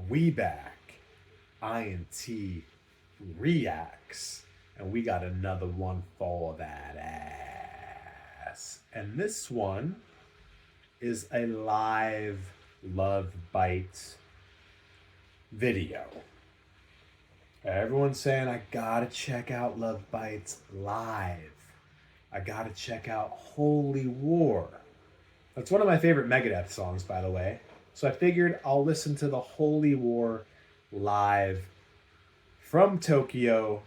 We back. INT reacts. And we got another one for that ass. And this one is a live Love Bites video. Everyone's saying I gotta check out Love Bites live. I gotta check out Holy War. That's one of my favorite Megadeth songs, by the way. So I figured I'll listen to the Holy War live from Tokyo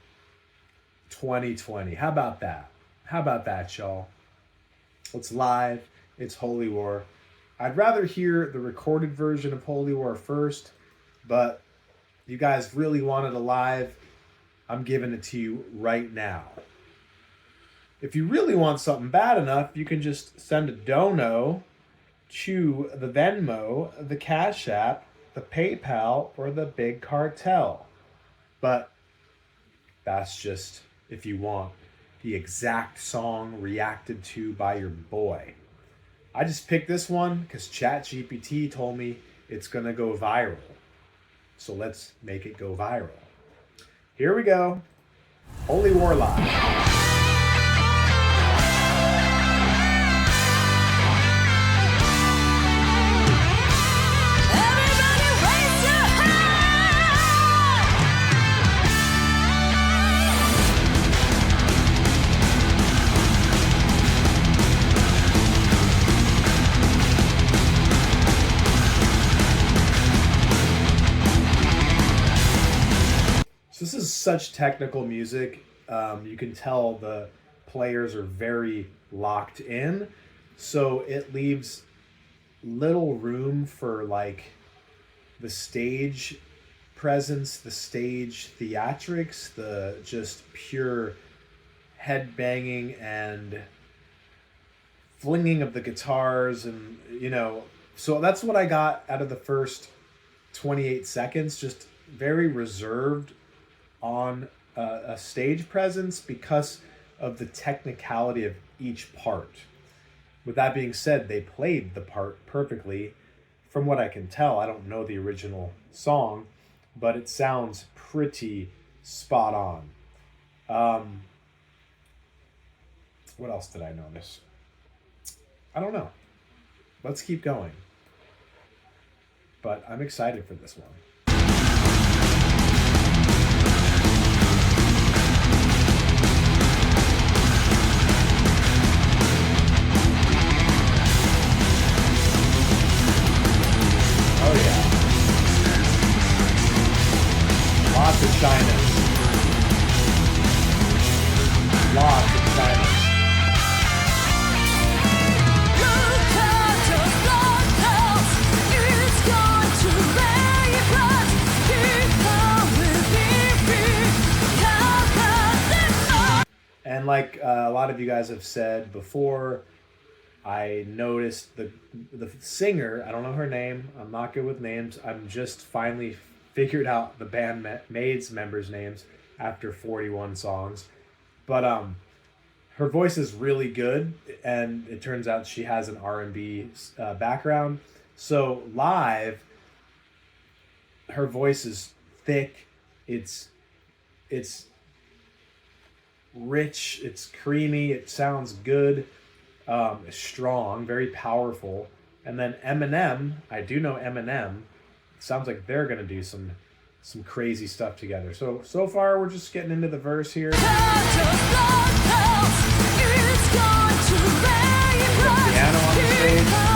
2020. How about that? How about that, y'all? It's live. It's Holy War. I'd rather hear the recorded version of Holy War first, but you guys really wanted a live. I'm giving it to you right now. If you really want something bad enough, you can just send a dono to the Venmo, the Cash App, the PayPal, or the Big Cartel. But that's just if you want the exact song reacted to by your boy. I just picked this one because ChatGPT told me it's gonna go viral. So let's make it go viral. Here we go. Holy War Live. This is such technical music. You can tell the players are very locked in. So it leaves little room for like the stage presence, the stage theatrics, the just pure head banging and flinging of the guitars. And, you know, so that's what I got out of the first 28 seconds. Just very reserved on a stage presence because of the technicality of each part. With that being said, they played the part perfectly. From what I can tell, I don't know the original song, but it sounds pretty spot on. What else did I notice? I don't know. Let's keep going. But I'm excited for this one. Oh yeah. Lots of shyness. Lots of shyness. And like a lot of you guys have said before, I noticed the singer, I don't know her name, I'm not good with names, I'm just finally figured out the band Maid's members' names after 41 songs. But her voice is really good, and it turns out she has an R&B background. So live, her voice is thick, it's rich, it's creamy, it sounds good. Strong, very powerful. And then Eminem, I do know Eminem. It sounds like they're gonna do some crazy stuff together. So far we're just getting into the verse here. Piano on the stage.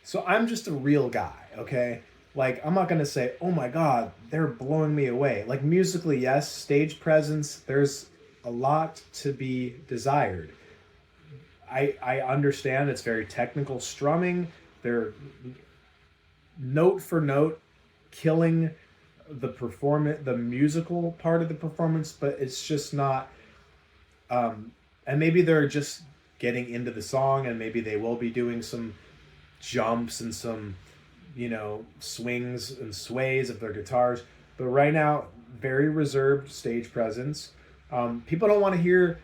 So I'm just a real guy, okay? Like, I'm not gonna say, oh my God, they're blowing me away. Like, musically, yes, stage presence, there's a lot to be desired. I understand it's very technical strumming. They're note for note killing the musical part of the performance, but it's just not And maybe they're just getting into the song, and maybe they will be doing some jumps and some, swings and sways of their guitars. But right now, very reserved stage presence. People don't want to hear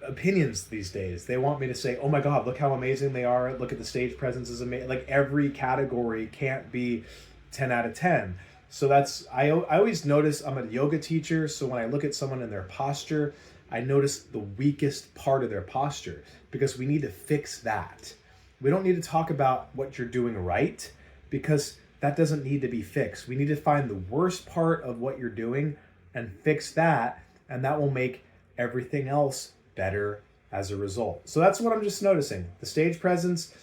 opinions these days. They want me to say, "Oh my God, look how amazing they are! Look at the stage presence is amazing." Like every category can't be 10 out of 10. So I always notice, I'm a yoga teacher, so when I look at someone in their posture, I notice the weakest part of their posture, because we need to fix that. We don't need to talk about what you're doing right, because that doesn't need to be fixed. We need to find the worst part of what you're doing and fix that, and that will make everything else better as a result. So that's what I'm just noticing. The stage presence,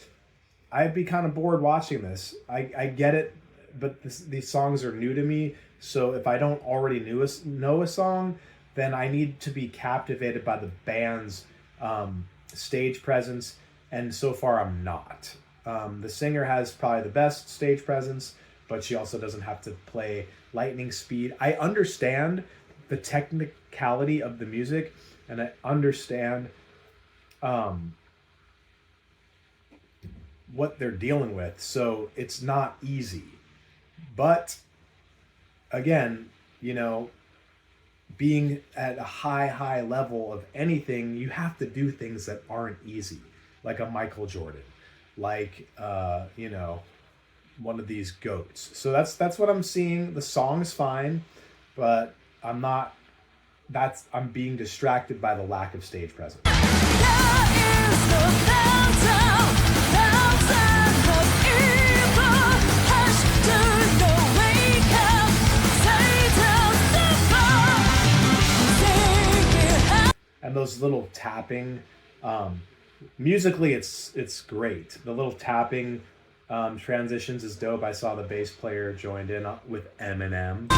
I'd be kind of bored watching this. I get it, but these songs are new to me. So if I don't already know a song, then I need to be captivated by the band's stage presence. And so far, I'm not. The singer has probably the best stage presence, but she also doesn't have to play lightning speed. I understand the technicality of the music, and I understand what they're dealing with. So it's not easy. But again, being at a high level of anything, you have to do things that aren't easy, like a Michael Jordan, like one of these goats. So that's what I'm seeing. The song's fine, but I'm being distracted by the lack of stage presence. And those little tapping, musically it's great. The little tapping transitions is dope. I saw the bass player joined in with Eminem.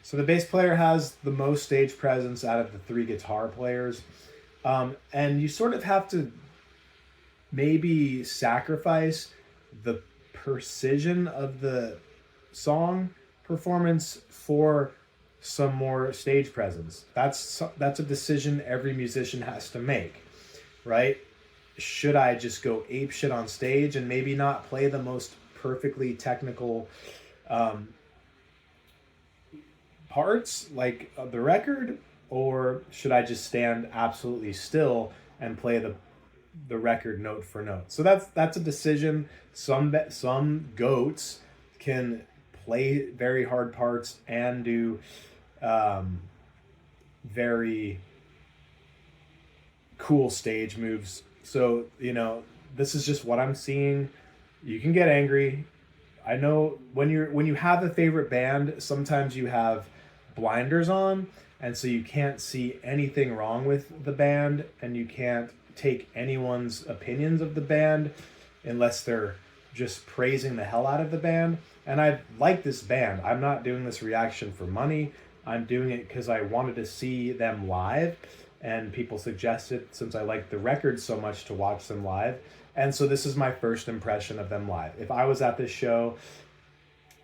So the bass player has the most stage presence out of the three guitar players. And you sort of have to maybe sacrifice the precision of the song performance for some more stage presence. That's a decision every musician has to make, right? Should I just go ape shit on stage and maybe not play the most perfectly technical parts like the record, or should I just stand absolutely still and play the record note for note? So that's a decision. Some goats can play very hard parts and do very cool stage moves. So this is just what I'm seeing. You can get angry. I know when you have a favorite band, sometimes you have blinders on, and so you can't see anything wrong with the band, and you can't take anyone's opinions of the band unless they're just praising the hell out of the band. And I like this band. I'm not doing this reaction for money. I'm doing it because I wanted to see them live, and people suggested, since I like the record so much, to watch them live. And so this is my first impression of them live. If I was at this show,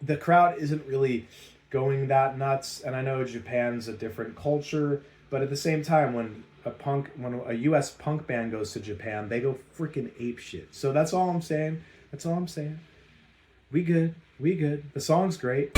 the crowd isn't really going that nuts, and I know Japan's a different culture, but at the same time, when a US punk band goes to Japan, they go freaking ape shit. So that's all I'm saying. We good. The song's great.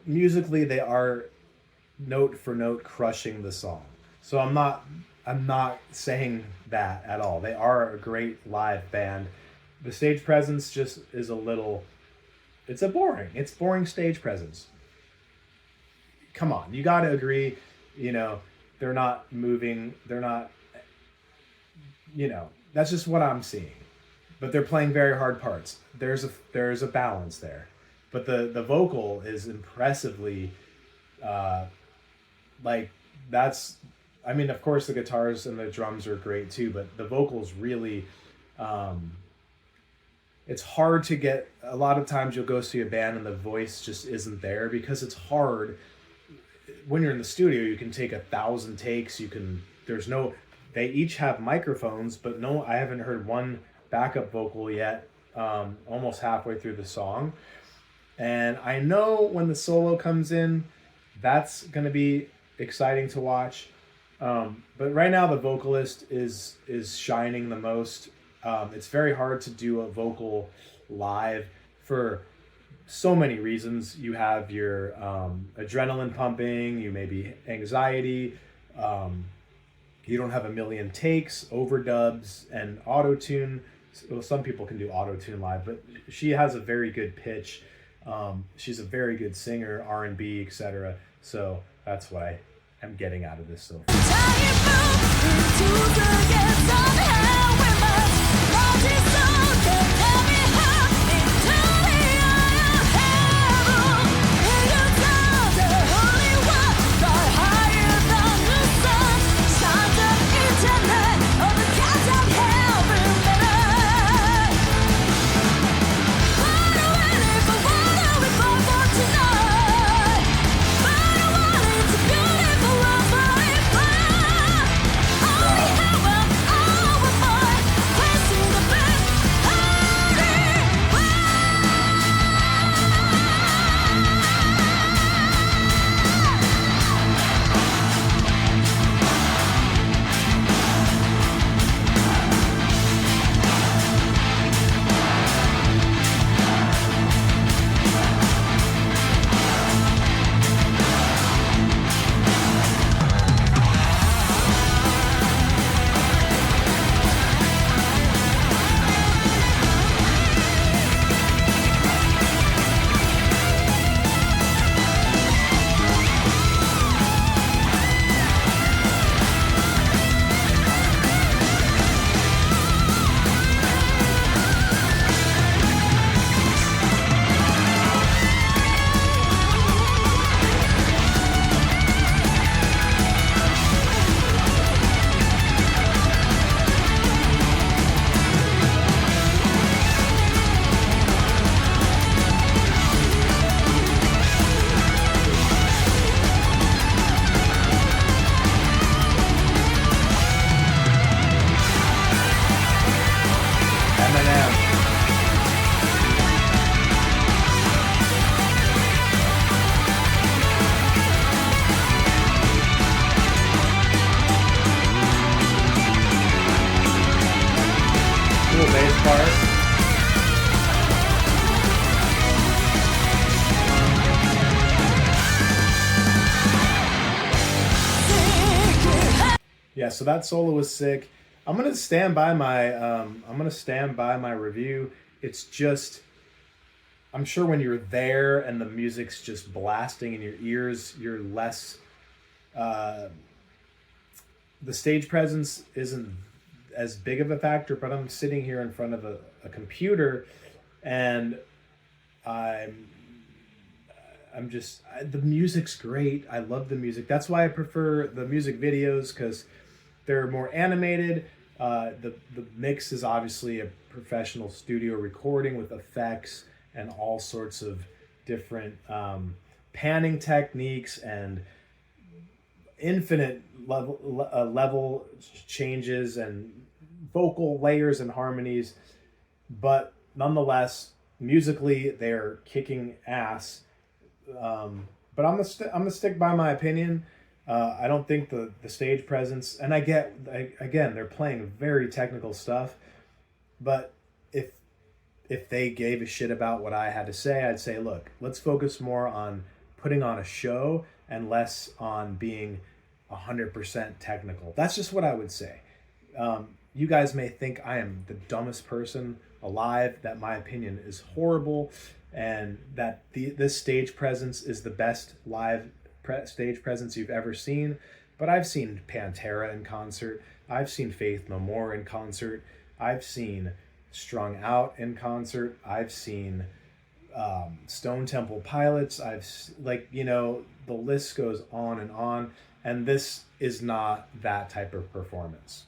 musically they are note for note crushing the song. So I'm not saying that at all. They are a great live band. The stage presence just is a little, it's boring stage presence. Come on, you got to agree, they're not moving, they're not, that's just what I'm seeing. But they're playing very hard parts. There's a balance there. But the vocal is impressively that's, I mean, of course the guitars and the drums are great too, but the vocals really, it's hard to get. A lot of times you'll go see a band and the voice just isn't there because it's hard. When you're in the studio, you can take 1,000 takes. They each have microphones, but no, I haven't heard one backup vocal yet, almost halfway through the song. And I know when the solo comes in, that's going to be exciting to watch. But right now the vocalist is shining the most. It's very hard to do a vocal live for so many reasons. You have your adrenaline pumping, you may be anxiety, you don't have a million takes, overdubs, and auto-tune. Well, some people can do auto-tune live, but she has a very good pitch. She's a very good singer, R&B, etc. So that's what I'm getting out of this so far. Yeah, so that solo was sick. I'm gonna stand by my review. It's just, I'm sure when you're there and the music's just blasting in your ears, you're less. The stage presence isn't as big of a factor, but I'm sitting here in front of a computer, and the music's great. I love the music. That's why I prefer the music videos, because they're more animated. The mix is obviously a professional studio recording with effects and all sorts of different panning techniques and infinite level changes and vocal layers and harmonies. But nonetheless, musically, they're kicking ass. But I'm gonna stick by my opinion. I don't think the stage presence, and again, they're playing very technical stuff, but if they gave a shit about what I had to say, I'd say, look, let's focus more on putting on a show and less on being 100% technical. That's just what I would say. You guys may think I am the dumbest person alive, that my opinion is horrible, and that this stage presence is the best live stage presence you've ever seen. But I've seen Pantera in concert. I've seen Faith No More in concert. I've seen Strung Out in concert. I've seen Stone Temple Pilots. The list goes on and on. And this is not that type of performance.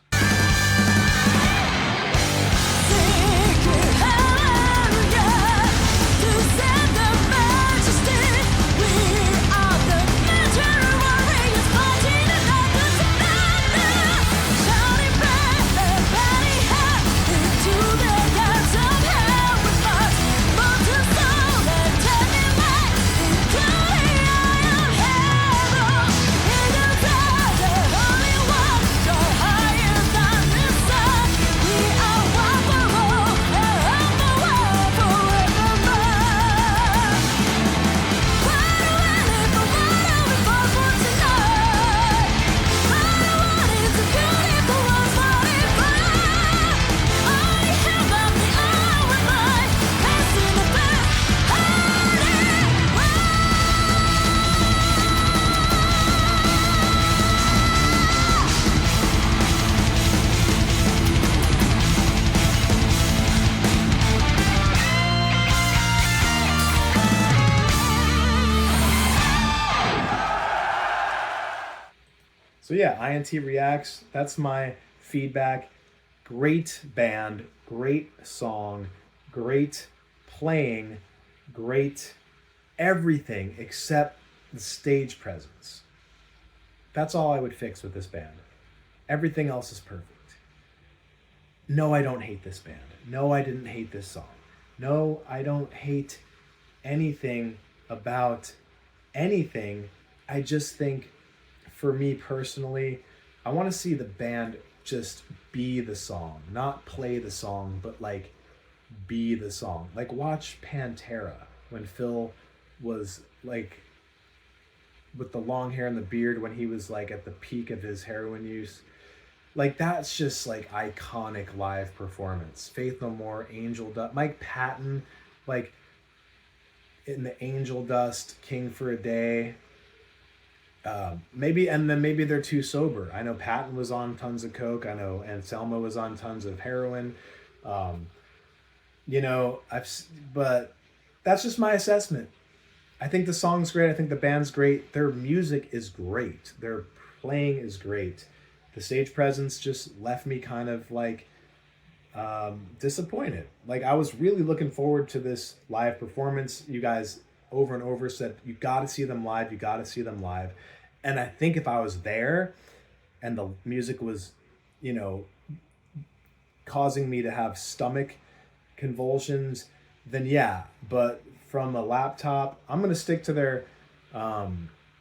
So yeah, INT reacts. That's my feedback. Great band, great song, great playing, great everything except the stage presence. That's all I would fix with this band. Everything else is perfect. No, I don't hate this band. No, I didn't hate this song. No, I don't hate anything about anything. I just think, for me personally, I want to see the band just be the song, not play the song, but like be the song. Like watch Pantera when Phil was like with the long hair and the beard, when he was like at the peak of his heroin use. Like that's just like iconic live performance. Faith No More, Angel Dust, Mike Patton, like in the Angel Dust, King for a Day. Maybe they're too sober. I know Patton was on tons of coke. I know Anselmo was on tons of heroin. But that's just my assessment. I think the song's great. I think the band's great. Their music is great. Their playing is great. The stage presence just left me kind of like disappointed. Like I was really looking forward to this live performance. You guys over and over said, you got to see them live. You got to see them live. And I think if I was there and the music was, causing me to have stomach convulsions, then yeah. But from a laptop, I'm going to stick to their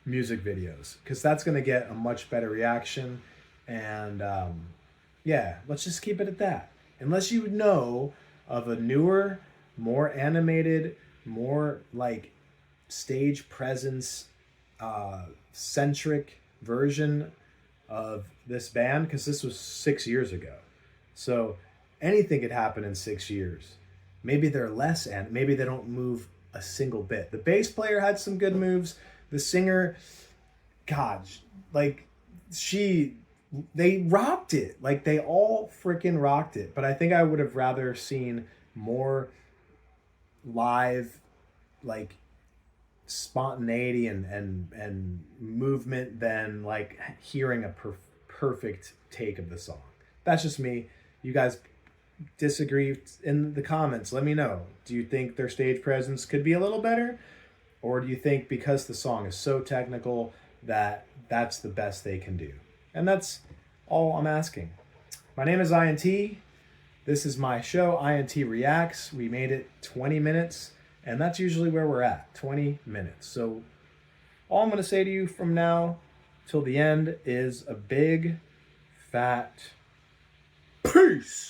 music videos because that's going to get a much better reaction. And let's just keep it at that. Unless you know of a newer, more animated, more like stage presence centric version of this band, because this was 6 years ago. So anything could happen in 6 years. Maybe they're less, and maybe they don't move a single bit. The bass player had some good moves. The singer, God, like they rocked it. Like they all freaking rocked it. But I think I would have rather seen more live, like spontaneity and movement than like hearing a perfect take of the song. That's just me. You guys disagree in the comments. Let me know. Do you think their stage presence could be a little better? Or do you think because the song is so technical that that's the best they can do? And that's all I'm asking. My name is INT. This is my show, INT Reacts. We made it 20 minutes, and that's usually where we're at, 20 minutes. So all I'm going to say to you from now till the end is a big, fat peace.